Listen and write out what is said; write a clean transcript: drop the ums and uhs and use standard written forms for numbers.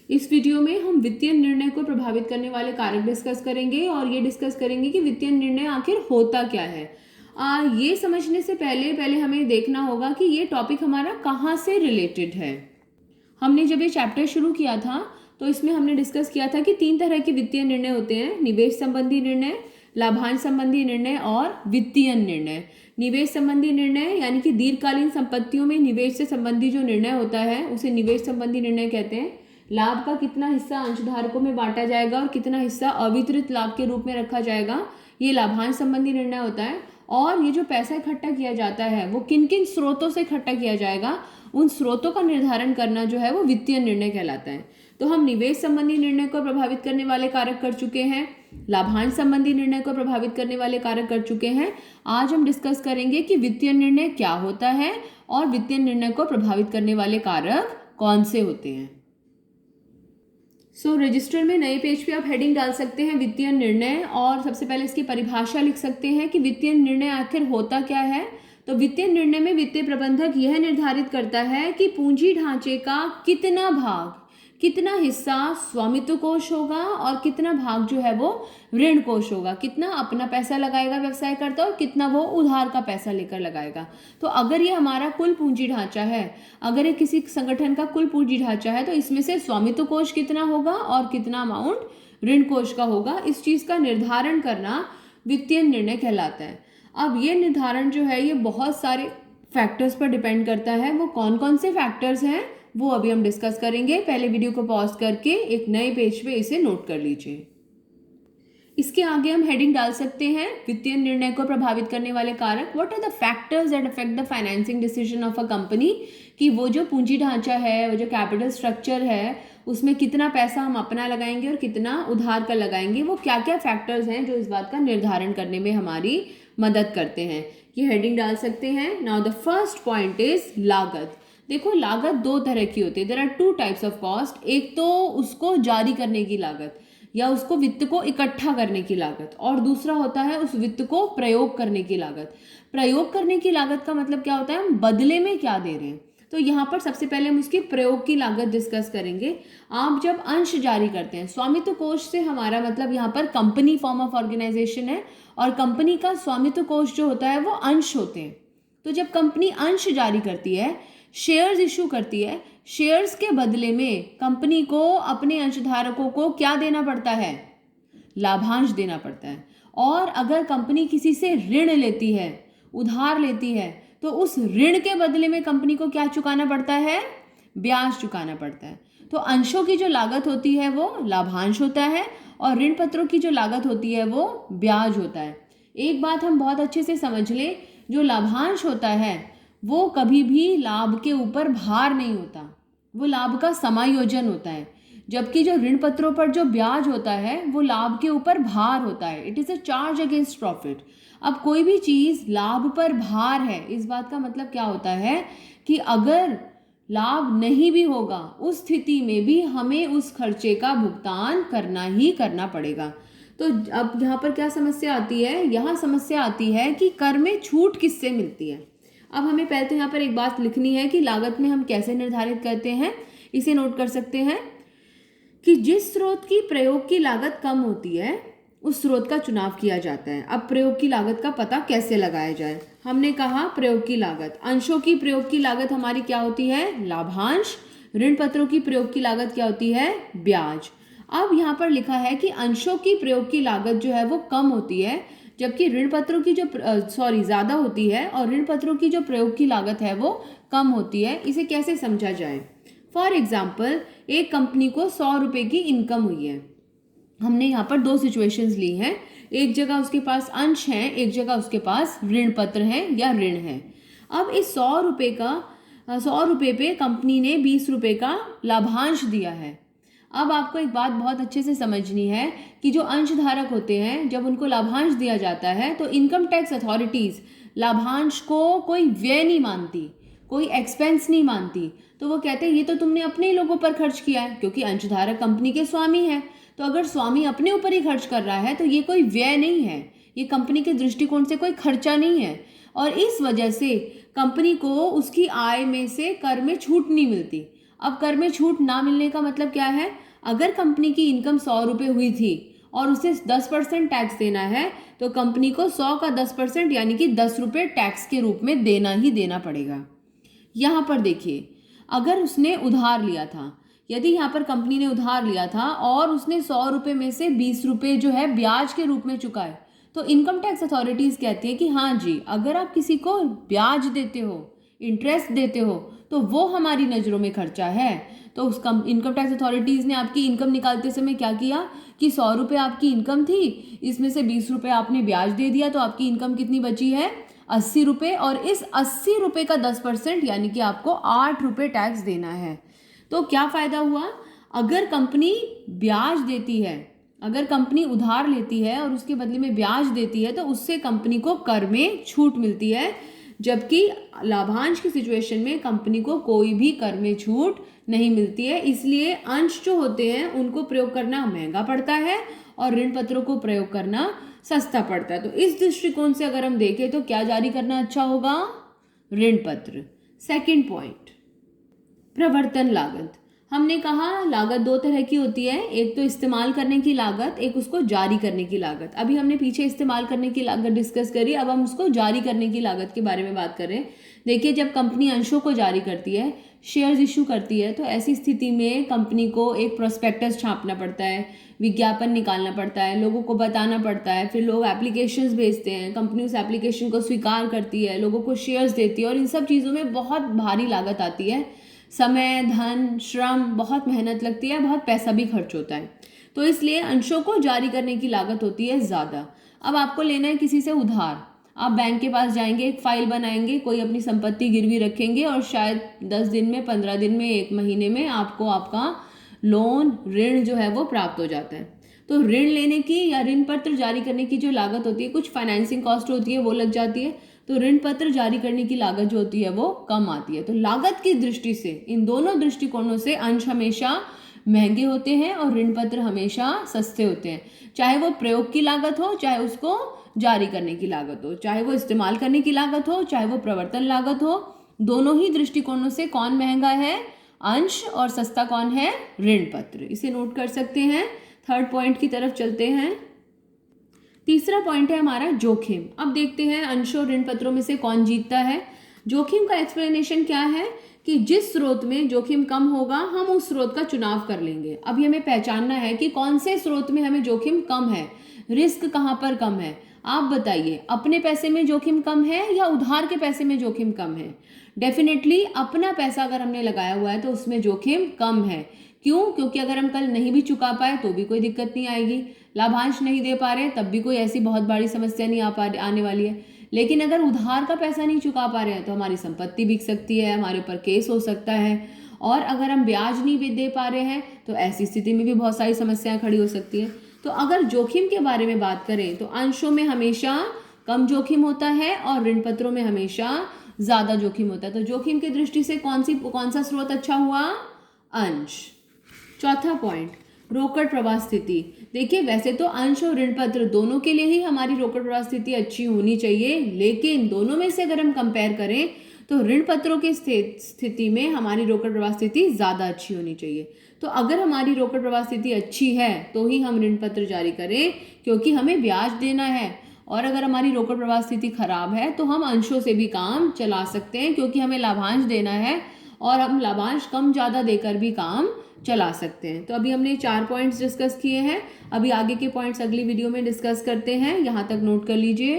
इस वीडियो में हम वित्तीय निर्णय को प्रभावित करने वाले कारक डिस्कस करेंगे और ये डिस्कस करेंगे कि वित्तीय निर्णय आखिर होता क्या है। ये समझने से पहले हमें देखना होगा कि ये टॉपिक हमारा कहाँ से रिलेटेड है। हमने जब ये चैप्टर शुरू किया था तो इसमें हमने डिस्कस किया था कि 3 तरह के वित्तीय निर्णय होते हैं: निवेश संबंधी निर्णय, लाभांश संबंधी निर्णय और वित्तीय निर्णय। निवेश संबंधी निर्णय यानी कि दीर्घकालीन संपत्तियों में निवेश से संबंधी जो निर्णय होता है उसे निवेश संबंधी निर्णय कहते हैं। लाभ का कितना हिस्सा अंशधारकों में बांटा जाएगा और कितना हिस्सा अवितरित लाभ के रूप में रखा जाएगा, ये लाभांश संबंधी निर्णय होता है। और ये जो पैसा इकट्ठा किया जाता है वो किन किन स्रोतों से इकट्ठा किया जाएगा, उन स्रोतों का निर्धारण करना जो है वो वित्तीय निर्णय कहलाता है। तो हम निवेश संबंधी निर्णय को प्रभावित करने वाले कारक कर चुके हैं, लाभांश संबंधी निर्णय को प्रभावित करने वाले कारक कर चुके हैं। आज हम डिस्कस करेंगे कि वित्तीय निर्णय क्या होता है और वित्तीय निर्णय को प्रभावित करने वाले कारक कौन से होते हैं। रजिस्टर में नए पेज पे आप हेडिंग डाल सकते हैं वित्तीय निर्णय, और सबसे पहले इसकी परिभाषा लिख सकते हैं कि वित्तीय निर्णय आखिर होता क्या है। तो वित्तीय निर्णय में वित्तीय प्रबंधक यह निर्धारित करता है कि पूंजी ढांचे का कितना भाग, कितना हिस्सा स्वामित्व कोष होगा और कितना भाग जो है वो ऋण कोष होगा, कितना अपना पैसा लगाएगा व्यवसायकर्ता और कितना वो उधार का पैसा लेकर लगाएगा। तो अगर ये हमारा कुल पूंजी ढांचा है, अगर ये किसी संगठन का कुल पूंजी ढांचा है, तो इसमें से स्वामित्व कोष कितना होगा और कितना अमाउंट ऋण कोष का होगा, इस चीज का निर्धारण करना वित्तीय निर्णय कहलाता है। अब ये निर्धारण जो है ये बहुत सारे फैक्टर्स पर डिपेंड करता है। वो कौन कौन से फैक्टर्स हैं वो अभी हम डिस्कस करेंगे। पहले वीडियो को पॉज करके एक नए पेज पे इसे नोट कर लीजिए। इसके आगे हम हेडिंग डाल सकते हैं वित्तीय निर्णय को प्रभावित करने वाले कारक। What are the factors that affect the financing decision of a company, कि वो जो पूंजी ढांचा है, वो जो कैपिटल स्ट्रक्चर है, उसमें कितना पैसा हम अपना लगाएंगे और कितना उधार का लगाएंगे, वो क्या क्या फैक्टर्स हैं जो इस बात का निर्धारण करने में हमारी मदद करते हैं। ये हेडिंग डाल सकते हैं। Now the first point is लागत। देखो, लागत 2 तरह की होती है। There are 2 types of cost. एक तो उसको जारी करने की लागत या उसको वित्त को इकट्ठा करने की लागत, और दूसरा होता है उस वित्त को प्रयोग करने की लागत। प्रयोग करने की लागत का मतलब क्या होता है, हम बदले में क्या दे रहे हैं। तो यहाँ पर सबसे पहले हम उसकी प्रयोग की लागत डिस्कस करेंगे। आप जब अंश जारी करते हैं, स्वामित्व कोष से हमारा मतलब यहाँ पर कंपनी फॉर्म ऑफ ऑर्गेनाइजेशन है, और कंपनी का स्वामित्व कोष जो होता है वो अंश होते हैं। तो जब कंपनी अंश जारी करती है, शेयर्स इशू करती है, शेयर्स के बदले में कंपनी को अपने अंशधारकों को क्या देना पड़ता है, लाभांश देना पड़ता है। और अगर कंपनी किसी से ऋण लेती है, उधार लेती है, तो उस ऋण के बदले में कंपनी को क्या चुकाना पड़ता है, ब्याज चुकाना पड़ता है। तो अंशों की जो लागत होती है वो लाभांश होता है और ऋण पत्रों की जो लागत होती है वो ब्याज होता है। एक बात हम बहुत अच्छे से समझ लें, जो लाभांश होता है वो कभी भी लाभ के ऊपर भार नहीं होता, वो लाभ का समायोजन होता है। जबकि जो ऋण पत्रों पर जो ब्याज होता है वो लाभ के ऊपर भार होता है। It is a charge against profit. अब कोई भी चीज लाभ पर भार है, इस बात का मतलब क्या होता है कि अगर लाभ नहीं भी होगा उस स्थिति में भी हमें उस खर्चे का भुगतान करना ही करना पड़ेगा। तो अब यहाँ पर क्या समस्या आती है, यहाँ समस्या आती है कि कर में छूट किससे मिलती है। अब हमें पहले तो यहाँ पर एक बात लिखनी है कि लागत में हम कैसे निर्धारित करते हैं। इसे नोट कर सकते हैं कि जिस स्रोत की प्रयोग की लागत कम होती है उस स्रोत का चुनाव किया जाता है। अब प्रयोग की लागत का पता कैसे लगाया जाए। हमने कहा प्रयोग की लागत, अंशों की प्रयोग की लागत हमारी क्या होती है, लाभांश। ऋण पत्रों की प्रयोग की लागत क्या होती है, ब्याज। अब यहाँ पर लिखा है कि अंशों की प्रयोग की लागत जो है वो कम होती है, जबकि ऋण पत्रों की जो ज़्यादा होती है, और ऋण पत्रों की जो प्रयोग की लागत है वो कम होती है। इसे कैसे समझा जाए। फॉर एग्जाम्पल, एक कंपनी को 100 रुपये की इनकम हुई है। हमने यहाँ पर 2 सिचुएशंस ली हैं। एक जगह उसके पास अंश है, एक जगह उसके पास ऋण पत्र है या ऋण है। अब इस 100 रुपये पे कंपनी ने 20 रुपये का लाभांश दिया है। अब आपको एक बात बहुत अच्छे से समझनी है कि जो अंशधारक होते हैं, जब उनको लाभांश दिया जाता है तो इनकम टैक्स अथॉरिटीज़ लाभांश को कोई व्यय नहीं मानती, कोई एक्सपेंस नहीं मानती। तो वो कहते हैं ये तो तुमने अपने लोगों पर खर्च किया है, क्योंकि अंशधारक कंपनी के स्वामी है। तो अगर स्वामी अपने ऊपर ही खर्च कर रहा है तो ये कोई व्यय नहीं है, ये कंपनी के दृष्टिकोण से कोई खर्चा नहीं है, और इस वजह से कंपनी को उसकी आय में से कर में छूट नहीं मिलती। अब कर में छूट ना मिलने का मतलब क्या है, अगर कंपनी की इनकम 100 रुपये हुई थी और उसे 10% टैक्स देना है तो कंपनी को 100 का 10% यानी कि 10 रुपये टैक्स के रूप में देना ही देना पड़ेगा। यहाँ पर देखिए, अगर उसने उधार लिया था, यदि यहाँ पर कंपनी ने उधार लिया था और उसने 100 रुपये में से 20 रुपये जो है ब्याज के रूप में चुकाए, तो इनकम टैक्स अथॉरिटीज़ कहती है कि हाँ जी, अगर आप किसी को ब्याज देते हो, इंटरेस्ट देते हो, तो वो हमारी नज़रों में खर्चा है। तो उस इनकम टैक्स अथॉरिटीज़ ने आपकी इनकम निकालते समय क्या किया कि 100 रुपये आपकी इनकम थी, इसमें से 20 रुपये आपने ब्याज दे दिया, तो आपकी इनकम कितनी बची है, 80 रुपये, और इस 80 रुपये का 10% यानी कि आपको 8 रुपये टैक्स देना है। तो क्या फ़ायदा हुआ, अगर कंपनी ब्याज देती है, अगर कंपनी उधार लेती है और उसके बदले में ब्याज देती है, तो उससे कंपनी को कर में छूट मिलती है, जबकि लाभांश की सिचुएशन में कंपनी को कोई भी कर में छूट नहीं मिलती है। इसलिए अंश जो होते हैं उनको प्रयोग करना महंगा पड़ता है और ऋण पत्रों को प्रयोग करना सस्ता पड़ता है। तो इस दृष्टिकोण से अगर हम देखें तो क्या जारी करना अच्छा होगा, ऋण पत्र। सेकंड पॉइंट, प्रवर्तन लागत। हमने कहा लागत दो तरह की होती है, एक तो इस्तेमाल करने की लागत, एक उसको जारी करने की लागत। अभी हमने पीछे इस्तेमाल करने की लागत डिस्कस करी, अब हम उसको जारी करने की लागत के बारे में बात कर रहे हैं। देखिए, जब कंपनी अंशों को जारी करती है, शेयर्स इशू करती है, तो ऐसी स्थिति में कंपनी को एक प्रोस्पेक्टस छापना पड़ता है, विज्ञापन निकालना पड़ता है, लोगों को बताना पड़ता है, फिर लोग एप्लीकेशंस भेजते हैं, कंपनी उस एप्लीकेशन को स्वीकार करती है, लोगों को शेयर्स देती है, और इन सब चीज़ों में बहुत भारी लागत आती है, समय, धन, श्रम, बहुत मेहनत लगती है, बहुत पैसा भी खर्च होता है। तो इसलिए अंशों को जारी करने की लागत होती है ज़्यादा। अब आपको लेना है किसी से उधार, आप बैंक के पास जाएंगे, एक फाइल बनाएंगे, कोई अपनी संपत्ति गिरवी रखेंगे और शायद 10 दिन में, 15 दिन में, 1 महीने में आपको आपका लोन, ऋण जो है वो प्राप्त हो जाता है। तो ऋण लेने की या ऋण पत्र जारी करने की जो लागत होती है, कुछ फाइनेंसिंग कॉस्ट होती है, वो लग जाती है, तो ऋण पत्र जारी करने की लागत जो होती है वो कम आती है। तो लागत की दृष्टि से, इन दोनों दृष्टिकोणों से अंश हमेशा महंगे होते हैं और ऋण पत्र हमेशा सस्ते होते हैं, चाहे वो प्रयोग की लागत हो, चाहे उसको जारी करने की लागत हो, चाहे वो इस्तेमाल करने की लागत हो, चाहे वो प्रवर्तन लागत हो। दोनों ही दृष्टिकोणों से कौन महंगा है, अंश, और सस्ता कौन है, ऋण पत्र। इसे नोट कर सकते हैं। थर्ड पॉइंट की तरफ चलते हैं। तीसरा पॉइंट है हमारा जोखिम। अब देखते हैं अंश और ऋण पत्रों में से कौन जीतता है। जोखिम का एक्सप्लेनेशन क्या है कि जिस स्रोत में जोखिम कम होगा हम उस स्रोत का चुनाव कर लेंगे। अभी हमें पहचानना है कि कौन से स्रोत में हमें जोखिम कम है, रिस्क कहाँ पर कम है। आप बताइए, अपने पैसे में जोखिम कम है या उधार के पैसे में जोखिम कम है? डेफिनेटली अपना पैसा अगर हमने लगाया हुआ है तो उसमें जोखिम कम है। क्यों? क्योंकि अगर हम कल नहीं भी चुका पाए तो भी कोई दिक्कत नहीं आएगी, लाभांश नहीं दे पा रहे तब भी कोई ऐसी बहुत बड़ी समस्या नहीं आने वाली है। लेकिन अगर उधार का पैसा नहीं चुका पा रहे हैं तो हमारी संपत्ति बिक सकती है, हमारे ऊपर केस हो सकता है, और अगर हम ब्याज नहीं दे पा रहे हैं तो ऐसी स्थिति में भी बहुत सारी समस्याएं खड़ी हो सकती है। तो अगर जोखिम के बारे में बात करें तो अंशों में हमेशा कम जोखिम होता है और ऋण पत्रों में हमेशा ज़्यादा जोखिम होता है। तो जोखिम की दृष्टि से कौन सा स्रोत अच्छा हुआ? अंश। चौथा पॉइंट, रोकड़ प्रवाह स्थिति। देखिए, वैसे तो अंश और ऋण पत्र दोनों के लिए ही हमारी रोकड़ प्रवाह स्थिति अच्छी होनी चाहिए, लेकिन दोनों में से अगर हम कंपेयर करें तो ऋण पत्रों के स्थिति में हमारी रोकड़ प्रवाह स्थिति ज़्यादा अच्छी होनी चाहिए। तो अगर हमारी रोकड़ प्रवाह स्थिति अच्छी है तो ही हम ऋण पत्र जारी करें, क्योंकि हमें ब्याज देना है। और अगर हमारी रोकड़ प्रवाह स्थिति खराब है तो हम अंशों से भी काम चला सकते हैं, क्योंकि हमें लाभांश देना है और हम लाभांश कम ज़्यादा देकर भी काम चला सकते हैं। तो अभी हमने 4 पॉइंट्स डिस्कस किए हैं, अभी आगे के पॉइंट्स अगली वीडियो में डिस्कस करते हैं। यहाँ तक नोट कर लीजिए।